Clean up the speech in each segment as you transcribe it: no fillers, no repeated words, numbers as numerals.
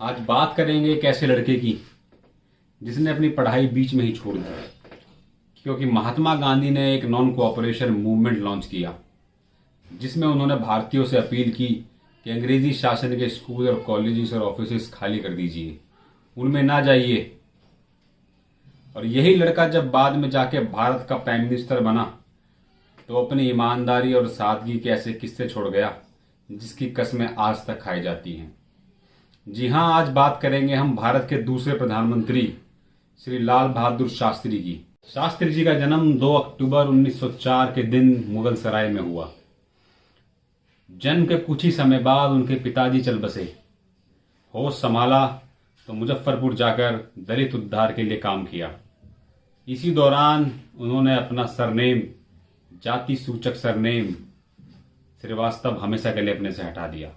आज बात करेंगे एक ऐसे लड़के की जिसने अपनी पढ़ाई बीच में ही छोड़ दी, क्योंकि महात्मा गांधी ने एक नॉन कोऑपरेशन मूवमेंट लॉन्च किया जिसमें उन्होंने भारतीयों से अपील की कि अंग्रेजी शासन के स्कूल और कॉलेजेस और ऑफिसेस खाली कर दीजिए, उनमें ना जाइए। और यही लड़का जब बाद में जाके भारत का प्राइम मिनिस्टर बना तो अपनी ईमानदारी और सादगी के ऐसे किस्से छोड़ गया जिसकी कस्में आज तक खाई जाती हैं। जी हां, आज बात करेंगे हम भारत के दूसरे प्रधानमंत्री श्री लाल बहादुर शास्त्री की। शास्त्री जी का जन्म 2 अक्टूबर 1904 के दिन मुगल सराय में हुआ। जन्म के कुछ ही समय बाद उनके पिताजी चल बसे। होश संभाला तो मुजफ्फरपुर जाकर दलित उद्धार के लिए काम किया। इसी दौरान उन्होंने अपना सरनेम, जाति सूचक सरनेम श्रीवास्तव, हमेशा के लिए अपने से हटा दिया।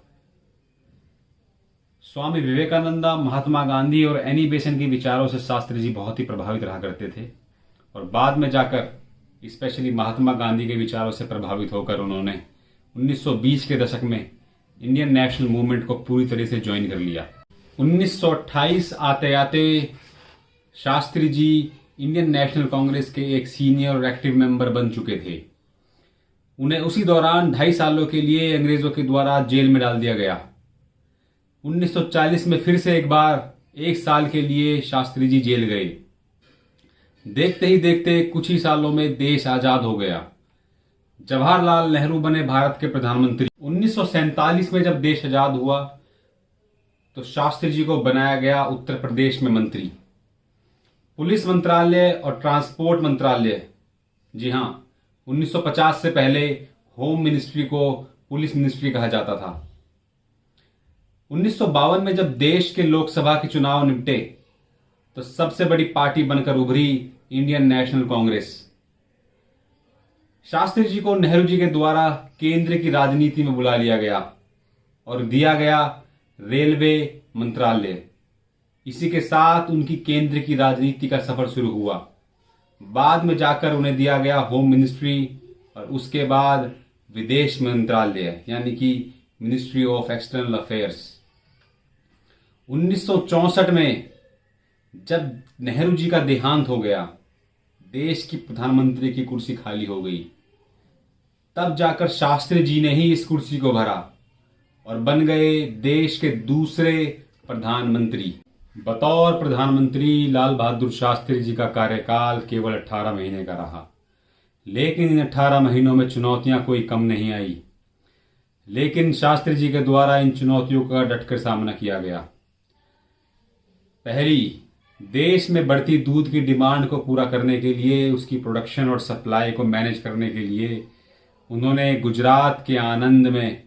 स्वामी विवेकानंदा, महात्मा गांधी और एनी बेसेंट के विचारों से शास्त्री जी बहुत ही प्रभावित रहा करते थे और बाद में जाकर स्पेशली महात्मा गांधी के विचारों से प्रभावित होकर उन्होंने 1920 के दशक में इंडियन नेशनल मूवमेंट को पूरी तरह से ज्वाइन कर लिया। 1928 आते आते शास्त्री जी इंडियन नेशनल कांग्रेस के एक सीनियर और एक्टिव मेंबर बन चुके थे। उन्हें उसी दौरान 2.5 सालों के लिए अंग्रेजों के द्वारा जेल में डाल दिया गया। 1940 में फिर से एक बार 1 साल के लिए शास्त्री जी जेल गए। देखते ही देखते कुछ ही सालों में देश आजाद हो गया। जवाहरलाल नेहरू बने भारत के प्रधानमंत्री। 1947 में जब देश आजाद हुआ तो शास्त्री जी को बनाया गया उत्तर प्रदेश में मंत्री। पुलिस मंत्रालय और ट्रांसपोर्ट मंत्रालय, जी हां, 1950 से पहले होम मिनिस्ट्री को पुलिस मिनिस्ट्री कहा जाता था। 1952 में जब देश के लोकसभा के चुनाव निपटे तो सबसे बड़ी पार्टी बनकर उभरी इंडियन नेशनल कांग्रेस। शास्त्री जी को नेहरू जी के द्वारा केंद्र की राजनीति में बुला लिया गया और दिया गया रेलवे मंत्रालय। इसी के साथ उनकी केंद्र की राजनीति का सफर शुरू हुआ। बाद में जाकर उन्हें दिया गया होम मिनिस्ट्री और उसके बाद विदेश मंत्रालय यानी कि मिनिस्ट्री ऑफ एक्सटर्नल अफेयर्स। 1964 में जब नेहरू जी का देहांत हो गया, देश की प्रधानमंत्री की कुर्सी खाली हो गई, तब जाकर शास्त्री जी ने ही इस कुर्सी को भरा और बन गए देश के दूसरे प्रधानमंत्री। बतौर प्रधानमंत्री लाल बहादुर शास्त्री जी का कार्यकाल केवल 18 महीने का रहा, लेकिन इन 18 महीनों में चुनौतियां कोई कम नहीं आई। लेकिन शास्त्री जी के द्वारा इन चुनौतियों का डटकर सामना किया गया। पहली, देश में बढ़ती दूध की डिमांड को पूरा करने के लिए, उसकी प्रोडक्शन और सप्लाई को मैनेज करने के लिए उन्होंने गुजरात के आनंद में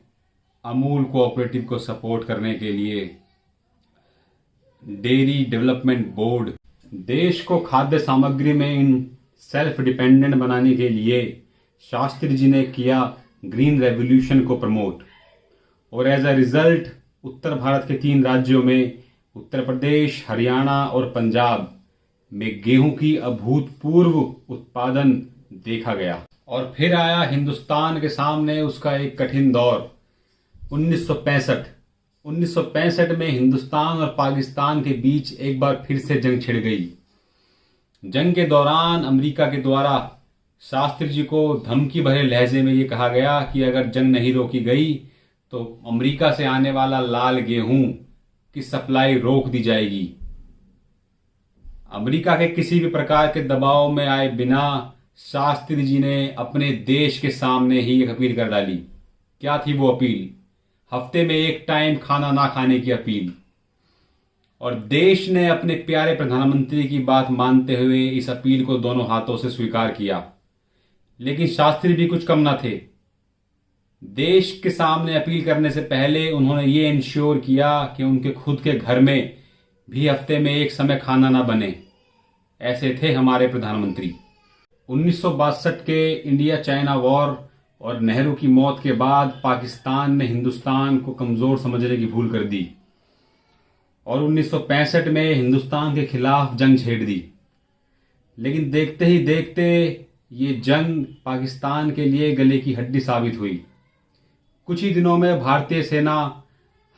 अमूल कोऑपरेटिव को सपोर्ट करने के लिए डेयरी डेवलपमेंट बोर्ड, देश को खाद्य सामग्री में इन सेल्फ डिपेंडेंट बनाने के लिए शास्त्री जी ने किया ग्रीन रेवोल्यूशन को प्रमोट। और एज अ रिजल्ट उत्तर भारत के 3 राज्यों में उत्तर प्रदेश, हरियाणा और पंजाब में गेहूं की अभूतपूर्व उत्पादन देखा गया। और फिर आया हिंदुस्तान के सामने उसका एक कठिन दौर। 1965 में हिंदुस्तान और पाकिस्तान के बीच एक बार फिर से जंग छिड़ गई। जंग के दौरान अमेरिका के द्वारा शास्त्री जी को धमकी भरे लहजे में यह कहा गया कि अगर जंग नहीं रोकी गई तो अमेरिका से आने वाला लाल गेहूं की सप्लाई रोक दी जाएगी। अमेरिका के किसी भी प्रकार के दबाव में आए बिना शास्त्री जी ने अपने देश के सामने ही एक अपील कर डाली। क्या थी वो अपील? हफ्ते में 1 टाइम खाना ना खाने की अपील। और देश ने अपने प्यारे प्रधानमंत्री की बात मानते हुए इस अपील को दोनों हाथों से स्वीकार किया। लेकिन शास्त्री भी कुछ कम ना थे। देश के सामने अपील करने से पहले उन्होंने ये इंश्योर किया कि उनके खुद के घर में भी हफ्ते में 1 समय खाना ना बने। ऐसे थे हमारे प्रधानमंत्री। 1962 के इंडिया चाइना वॉर और नेहरू की मौत के बाद पाकिस्तान ने हिंदुस्तान को कमजोर समझने की भूल कर दी और 1965 में हिंदुस्तान के खिलाफ जंग छेड़ दी। लेकिन देखते ही देखते ये जंग पाकिस्तान के लिए गले की हड्डी साबित हुई। कुछ ही दिनों में भारतीय सेना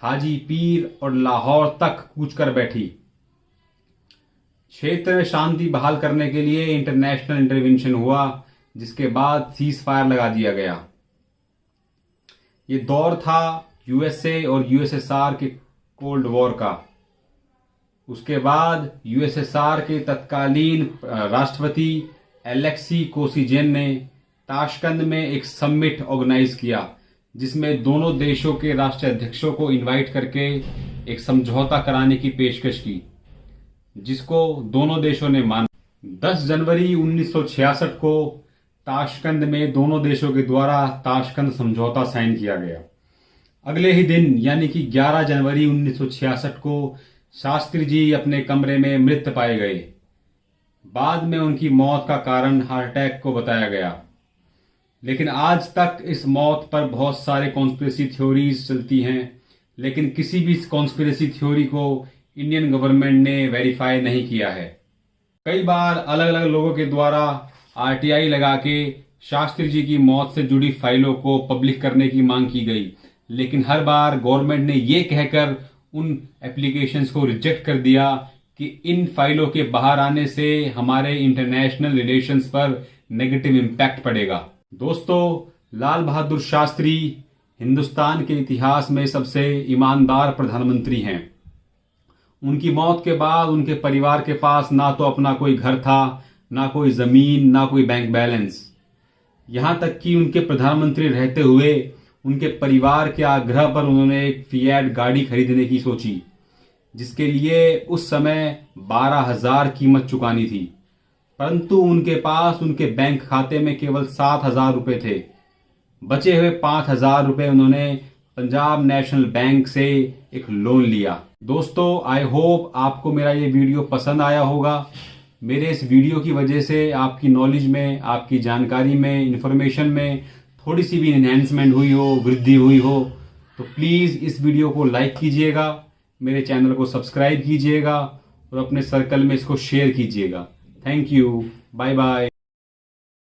हाजी पीर और लाहौर तक कूच कर बैठी। क्षेत्र में शांति बहाल करने के लिए इंटरनेशनल इंटरवेंशन हुआ, जिसके बाद सीज फायर लगा दिया गया। ये दौर था यूएसए और यूएसएसआर के कोल्ड वॉर का। उसके बाद यूएसएसआर के तत्कालीन राष्ट्रपति एलेक्सी कोसिजेन ने ताशकंद में एक समिट ऑर्गेनाइज किया, जिसमें दोनों देशों के राष्ट्राध्यक्षों को इनवाइट करके एक समझौता कराने की पेशकश की, जिसको दोनों देशों ने माना। 10 जनवरी 1966 को ताशकंद में दोनों देशों के द्वारा ताशकंद समझौता साइन किया गया। अगले ही दिन यानी कि 11 जनवरी 1966 को शास्त्री जी अपने कमरे में मृत पाए गए। बाद में उनकी मौत का कारण हार्ट अटैक को बताया गया। लेकिन आज तक इस मौत पर बहुत सारे कॉन्स्पिरेसी थ्योरीज चलती हैं, लेकिन किसी भी कॉन्स्पिरेसी थ्योरी को इंडियन गवर्नमेंट ने वेरीफाई नहीं किया है। कई बार अलग अलग लोगों के द्वारा आरटीआई लगा के शास्त्री जी की मौत से जुड़ी फाइलों को पब्लिक करने की मांग की गई, लेकिन हर बार गवर्नमेंट ने ये कहकर उन एप्लीकेशंस को रिजेक्ट कर दिया कि इन फाइलों के बाहर आने से हमारे इंटरनेशनल रिलेशंस पर नेगेटिव इम्पैक्ट पड़ेगा। दोस्तों, लाल बहादुर शास्त्री हिंदुस्तान के इतिहास में सबसे ईमानदार प्रधानमंत्री हैं। उनकी मौत के बाद उनके परिवार के पास ना तो अपना कोई घर था, ना कोई जमीन, ना कोई बैंक बैलेंस। यहां तक कि उनके प्रधानमंत्री रहते हुए उनके परिवार के आग्रह पर उन्होंने एक फिएट गाड़ी खरीदने की सोची, जिसके लिए उस समय 12,000 कीमत चुकानी थी, परंतु उनके पास उनके बैंक खाते में केवल 7,000 रुपए थे। बचे हुए 5,000 रुपए उन्होंने पंजाब नेशनल बैंक से एक लोन लिया। दोस्तों, आई होप आपको मेरा ये वीडियो पसंद आया होगा। मेरे इस वीडियो की वजह से आपकी नॉलेज में, आपकी जानकारी में, इंफॉर्मेशन में थोड़ी सी भी इन्हेंसमेंट हुई हो, वृद्धि हुई हो, तो प्लीज़ इस वीडियो को लाइक कीजिएगा, मेरे चैनल को सब्सक्राइब कीजिएगा और अपने सर्कल में इसको शेयर कीजिएगा। Thank you, bye bye.